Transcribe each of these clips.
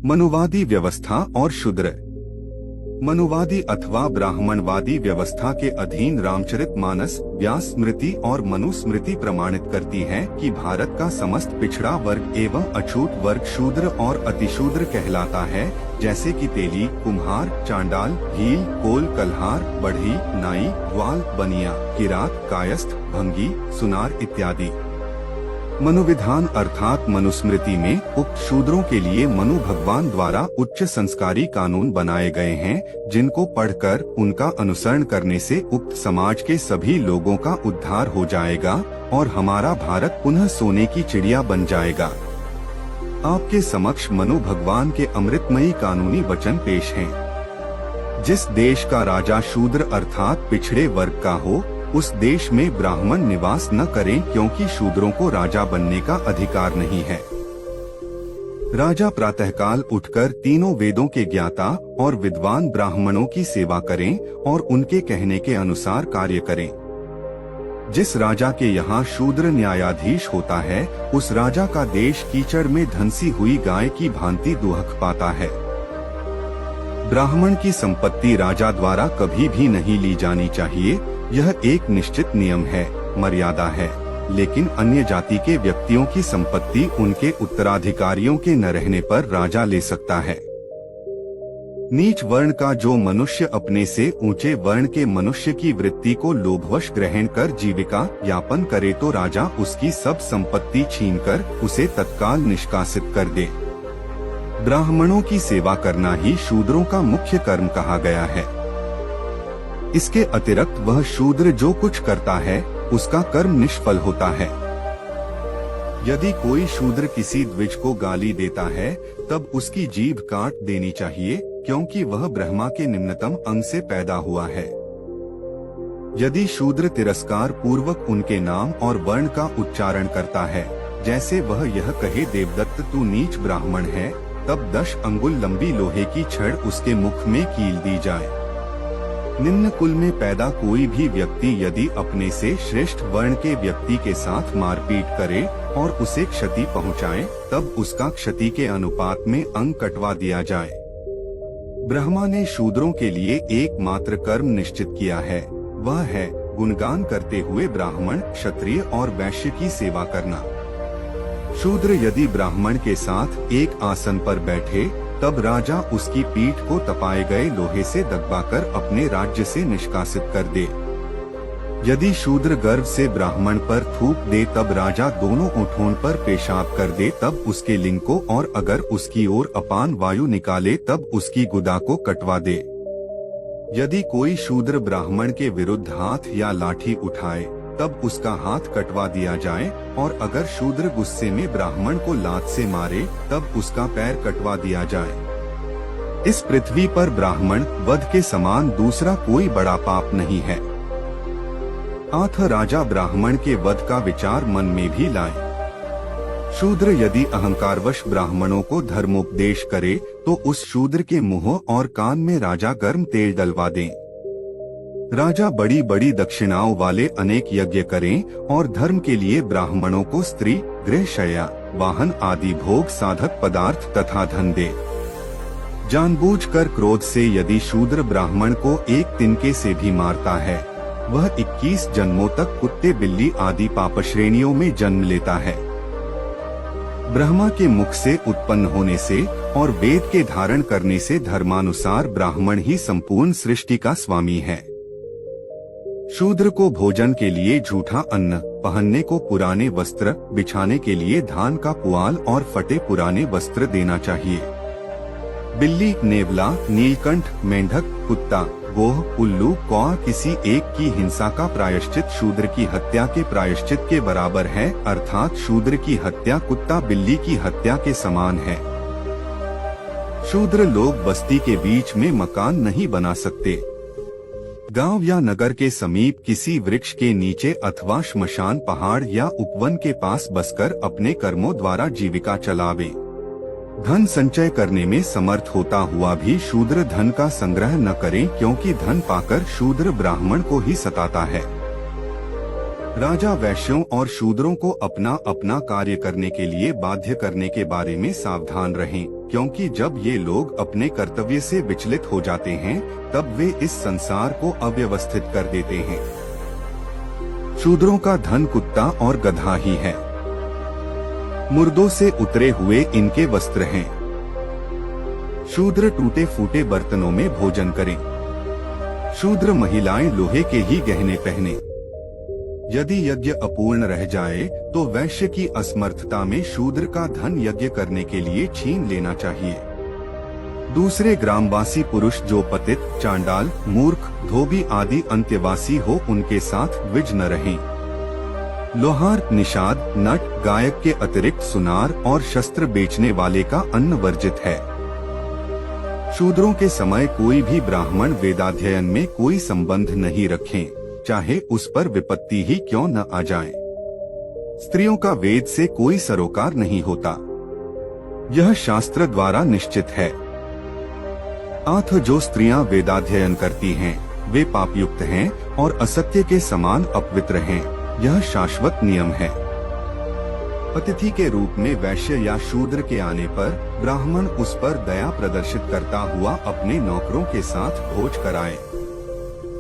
मनुवादी व्यवस्था और शूद्र। मनुवादी अथवा ब्राह्मणवादी व्यवस्था के अधीन रामचरितमानस, व्यास स्मृति और मनुस्मृति प्रमाणित करती हैं कि भारत का समस्त पिछड़ा वर्ग एवं अछूत वर्ग शूद्र और अतिशूद्र कहलाता है, जैसे कि तेली, कुम्हार, चांडाल, भील, कोल, कल्हार, बढ़ई, नाई, ग्वाल, बनिया, किरात, कायस्थ, भंगी, सुनार इत्यादि। मनुविधान अर्थात मनुस्मृति में उक्त शूद्रों के लिए मनु भगवान द्वारा उच्च संस्कारी कानून बनाए गए हैं, जिनको पढ़कर उनका अनुसरण करने से उक्त समाज के सभी लोगों का उद्धार हो जाएगा और हमारा भारत पुनः सोने की चिड़िया बन जाएगा। आपके समक्ष मनु भगवान के अमृतमयी कानूनी वचन पेश हैं। जिस देश का राजा शूद्र अर्थात पिछड़े वर्ग का हो, उस देश में ब्राह्मण निवास न करें, क्योंकि शूद्रों को राजा बनने का अधिकार नहीं है। राजा प्रातःकाल उठकर तीनों वेदों के ज्ञाता और विद्वान ब्राह्मणों की सेवा करें और उनके कहने के अनुसार कार्य करें। जिस राजा के यहाँ शूद्र न्यायाधीश होता है, उस राजा का देश कीचड़ में धंसी हुई गाय की भांति दुहक पाता है। ब्राह्मण की संपत्ति राजा द्वारा कभी भी नहीं ली जानी चाहिए। यह एक निश्चित नियम है, मर्यादा है, लेकिन अन्य जाति के व्यक्तियों की संपत्ति उनके उत्तराधिकारियों के न रहने पर राजा ले सकता है। नीच वर्ण का जो मनुष्य अपने से ऊंचे वर्ण के मनुष्य की वृत्ति को लोभवश ग्रहण कर जीविका यापन करे, तो राजा उसकी सब संपत्ति छीनकर उसे तत्काल निष्कासित कर दे। ब्राह्मणों की सेवा करना ही शूद्रों का मुख्य कर्म कहा गया है। इसके अतिरिक्त वह शूद्र जो कुछ करता है, उसका कर्म निष्फल होता है। यदि कोई शूद्र किसी द्विज को गाली देता है, तब उसकी जीभ काट देनी चाहिए, क्योंकि वह ब्रह्मा के निम्नतम अंग से पैदा हुआ है। यदि शूद्र तिरस्कार पूर्वक उनके नाम और वर्ण का उच्चारण करता है, जैसे वह यह कहे, देवदत्त तू नीच ब्राह्मण है, तब 10 अंगुल लंबी लोहे की छड़ उसके मुख में कील दी जाए। निम्न कुल में पैदा कोई भी व्यक्ति यदि अपने से श्रेष्ठ वर्ण के व्यक्ति के साथ मारपीट करे और उसे क्षति पहुंचाए, तब उसका क्षति के अनुपात में अंग कटवा दिया जाए। ब्रह्मा ने शूद्रों के लिए एकमात्र कर्म निश्चित किया है, वह है गुणगान करते हुए ब्राह्मण, क्षत्रिय और वैश्य की सेवा करना। शूद्र यदि ब्राह्मण के साथ एक आसन पर बैठे, तब राजा उसकी पीठ को तपाए गए लोहे से दबाकर अपने राज्य से निष्कासित कर दे। यदि शूद्र गर्व से ब्राह्मण पर थूक दे, तब राजा दोनों ओठों पर पेशाब कर दे, तब उसके लिंग को, और अगर उसकी ओर अपान वायु निकाले, तब उसकी गुदा को कटवा दे। यदि कोई शूद्र ब्राह्मण के विरुद्ध हाथ या लाठी उठाए, तब उसका हाथ कटवा दिया जाए, और अगर शूद्र गुस्से में ब्राह्मण को लात से मारे, तब उसका पैर कटवा दिया जाए। इस पृथ्वी पर ब्राह्मण वध के समान दूसरा कोई बड़ा पाप नहीं है। अतः राजा ब्राह्मण के वध का विचार मन में भी लाए। शूद्र यदि अहंकारवश ब्राह्मणों को धर्मोपदेश करे, तो उस शूद्र के मुंह और कान में राजा गर्म तेल डलवा दें। राजा बड़ी बड़ी दक्षिणाओं वाले अनेक यज्ञ करें और धर्म के लिए ब्राह्मणों को स्त्री, गृह, शय्या, वाहन आदि भोग साधक पदार्थ तथा धन दे। जानबूझकर क्रोध से यदि शूद्र ब्राह्मण को एक तिनके से भी मारता है, वह 21 जन्मों तक कुत्ते, बिल्ली आदि पाप श्रेणियों में जन्म लेता है। ब्रह्मा के मुख से उत्पन्न होने से और वेद के धारण करने से धर्मानुसार ब्राह्मण ही संपूर्ण सृष्टि का स्वामी है। शूद्र को भोजन के लिए झूठा अन्न, पहनने को पुराने वस्त्र, बिछाने के लिए धान का पुआल और फटे पुराने वस्त्र देना चाहिए। बिल्ली, नेवला, नीलकंठ, मेंढक, कुत्ता, गोह, उल्लू, कौआ किसी एक की हिंसा का प्रायश्चित शूद्र की हत्या के प्रायश्चित के बराबर है, अर्थात शूद्र की हत्या कुत्ता बिल्ली की हत्या के समान है। शूद्र लोग बस्ती के बीच में मकान नहीं बना सकते। गांव या नगर के समीप किसी वृक्ष के नीचे अथवा श्मशान, पहाड़ या उपवन के पास बसकर अपने कर्मों द्वारा जीविका चलावे। धन संचय करने में समर्थ होता हुआ भी शूद्र धन का संग्रह न करें, क्योंकि धन पाकर शूद्र ब्राह्मण को ही सताता है। राजा वैश्यों और शूद्रों को अपना अपना कार्य करने के लिए बाध्य करने के बारे में सावधान रहें, क्योंकि जब ये लोग अपने कर्तव्य से विचलित हो जाते हैं तब वे इस संसार को अव्यवस्थित कर देते हैं। शूद्रों का धन कुत्ता और गधा ही है। मुर्दों से उतरे हुए इनके वस्त्र हैं। शूद्र टूटे फूटे बर्तनों में भोजन करें। शूद्र महिलाएं लोहे के ही गहने पहने। यदि यज्ञ अपूर्ण रह जाए तो वैश्य की असमर्थता में शूद्र का धन यज्ञ करने के लिए छीन लेना चाहिए। दूसरे ग्रामवासी पुरुष जो पतित, चांडाल, मूर्ख, धोबी आदि अंत्यवासी हो उनके साथ द्विज न रहें। लोहार, निषाद, नट, गायक के अतिरिक्त सुनार और शस्त्र बेचने वाले का अन्न वर्जित है। शूद्रों के समय कोई भी ब्राह्मण वेदाध्ययन में कोई संबंध नहीं रखें, चाहे उस पर विपत्ति ही क्यों न आ जाए। स्त्रियों का वेद से कोई सरोकार नहीं होता, यह शास्त्र द्वारा निश्चित है। अथ जो स्त्रियां वेदाध्ययन करती हैं, वे पापयुक्त हैं और असत्य के समान अपवित्र हैं, यह शाश्वत नियम है। अतिथि के रूप में वैश्य या शूद्र के आने पर ब्राह्मण उस पर दया प्रदर्शित करता हुआ अपने नौकरों के साथ भोज कराए।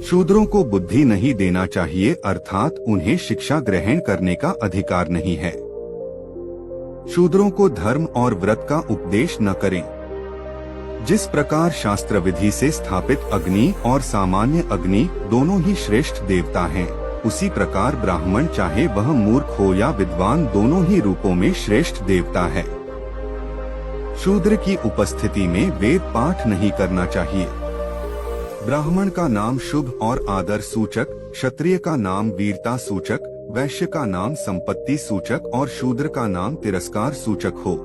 शूद्रों को बुद्धि नहीं देना चाहिए, अर्थात उन्हें शिक्षा ग्रहण करने का अधिकार नहीं है। शूद्रों को धर्म और व्रत का उपदेश न करें। जिस प्रकार शास्त्र विधि से स्थापित अग्नि और सामान्य अग्नि दोनों ही श्रेष्ठ देवता हैं, उसी प्रकार ब्राह्मण चाहे वह मूर्ख हो या विद्वान दोनों ही रूपों में श्रेष्ठ देवता है। शूद्र की उपस्थिति में वेद पाठ नहीं करना चाहिए। ब्राह्मण का नाम शुभ और आदर सूचक, क्षत्रिय का नाम वीरता सूचक, वैश्य का नाम संपत्ति सूचक और शूद्र का नाम तिरस्कार सूचक हो।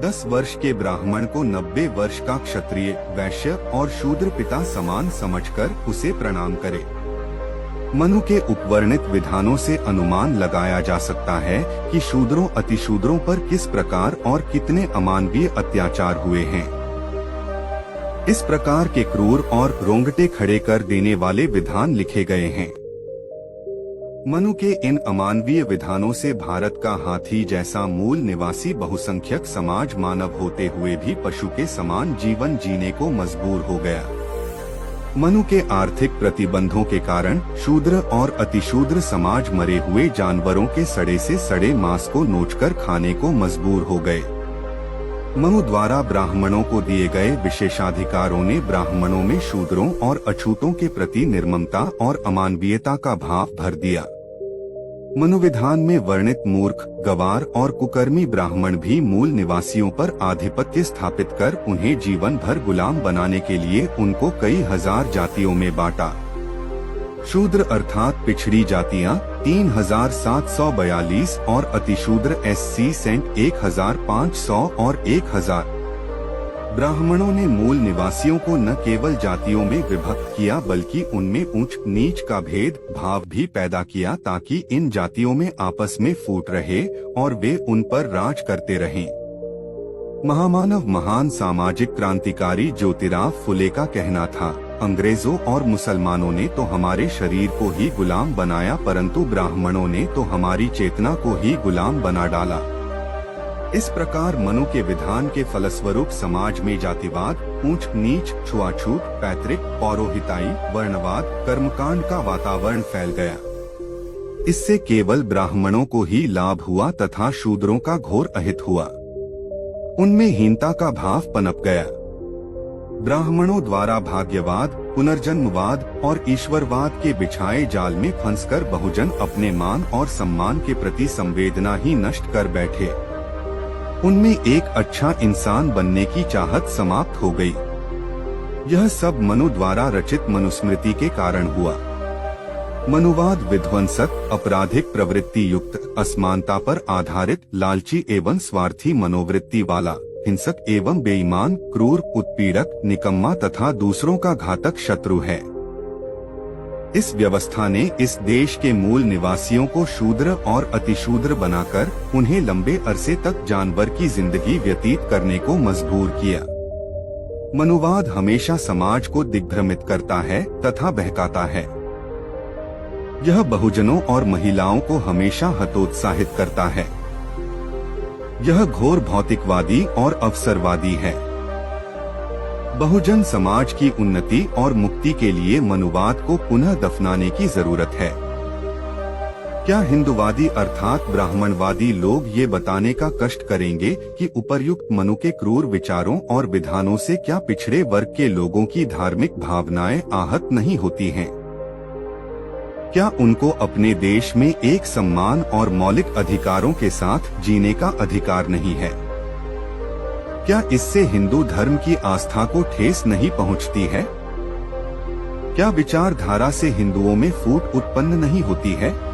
10 वर्ष के ब्राह्मण को 90 वर्ष का क्षत्रिय, वैश्य और शूद्र पिता समान समझकर उसे प्रणाम करे। मनु के उपवर्णित विधानों से अनुमान लगाया जा सकता है कि शूद्रों अतिशूद्रों पर किस प्रकार और कितने अमानवीय अत्याचार हुए हैं। इस प्रकार के क्रूर और रोंगटे खड़े कर देने वाले विधान लिखे गए हैं। मनु के इन अमानवीय विधानों से भारत का हाथी जैसा मूल निवासी बहुसंख्यक समाज मानव होते हुए भी पशु के समान जीवन जीने को मजबूर हो गया। मनु के आर्थिक प्रतिबंधों के कारण शूद्र और अतिशूद्र समाज मरे हुए जानवरों के सड़े से सड़े मांस को नोचकर खाने को मजबूर हो गए। मनु द्वारा ब्राह्मणों को दिए गए विशेषाधिकारों ने ब्राह्मणों में शूद्रों और अछूतों के प्रति निर्ममता और अमानवीयता का भाव भर दिया। मनुविधान में वर्णित मूर्ख, गवार और कुकर्मी ब्राह्मण भी मूल निवासियों पर आधिपत्य स्थापित कर उन्हें जीवन भर गुलाम बनाने के लिए उनको कई हजार जातियों में बांटा। शूद्र अर्थात पिछड़ी जातियां 3742 और अतिशूद्र SC सेंट 1500 और 1000। ब्राह्मणों ने मूल निवासियों को न केवल जातियों में विभक्त किया बल्कि उनमें ऊंच नीच का भेद भाव भी पैदा किया ताकि इन जातियों में आपस में फूट रहे और वे उन पर राज करते रहें। महामानव महान सामाजिक क्रांतिकारी ज्योतिराव फुले का कहना था, अंग्रेजों और मुसलमानों ने तो हमारे शरीर को ही गुलाम बनाया परंतु ब्राह्मणों ने तो हमारी चेतना को ही गुलाम बना डाला। इस प्रकार मनु के विधान के फलस्वरूप समाज में जातिवाद, ऊंच नीच, छुआछूत, पैतृक, पौरोहिताई, वर्णवाद, कर्मकांड का वातावरण फैल गया। इससे केवल ब्राह्मणों को ही लाभ हुआ तथा शूद्रों का घोर अहित हुआ। उनमें हीनता का भाव पनप गया। ब्राह्मणों द्वारा भाग्यवाद, पुनर्जन्मवाद और ईश्वरवाद के बिछाए जाल में फंसकर बहुजन अपने मान और सम्मान के प्रति संवेदना ही नष्ट कर बैठे। उनमें एक अच्छा इंसान बनने की चाहत समाप्त हो गई। यह सब मनु द्वारा रचित मनुस्मृति के कारण हुआ। मनुवाद विध्वंसक, आपराधिक प्रवृत्ति युक्त, असमानता पर आधारित, लालची एवं स्वार्थी मनोवृत्ति वाला, हिंसक एवं बेईमान, क्रूर, उत्पीड़क, निकम्मा तथा दूसरों का घातक शत्रु है। इस व्यवस्था ने इस देश के मूल निवासियों को शूद्र और अतिशूद्र बनाकर उन्हें लंबे अरसे तक जानवर की जिंदगी व्यतीत करने को मजबूर किया। मनुवाद हमेशा समाज को दिग्भ्रमित करता है तथा बहकाता है। यह बहुजनों और महिलाओं को हमेशा हतोत्साहित करता है। यह घोर भौतिकवादी और अवसरवादी है। बहुजन समाज की उन्नति और मुक्ति के लिए मनुवाद को पुनः दफनाने की जरूरत है। क्या हिंदुवादी अर्थात ब्राह्मणवादी लोग ये बताने का कष्ट करेंगे कि उपर्युक्त मनु के क्रूर विचारों और विधानों से क्या पिछड़े वर्ग के लोगों की धार्मिक भावनाएं आहत नहीं होती हैं? क्या उनको अपने देश में एक सम्मान और मौलिक अधिकारों के साथ जीने का अधिकार नहीं है? क्या इससे हिंदू धर्म की आस्था को ठेस नहीं पहुंचती है? क्या विचारधारा से हिंदुओं में फूट उत्पन्न नहीं होती है?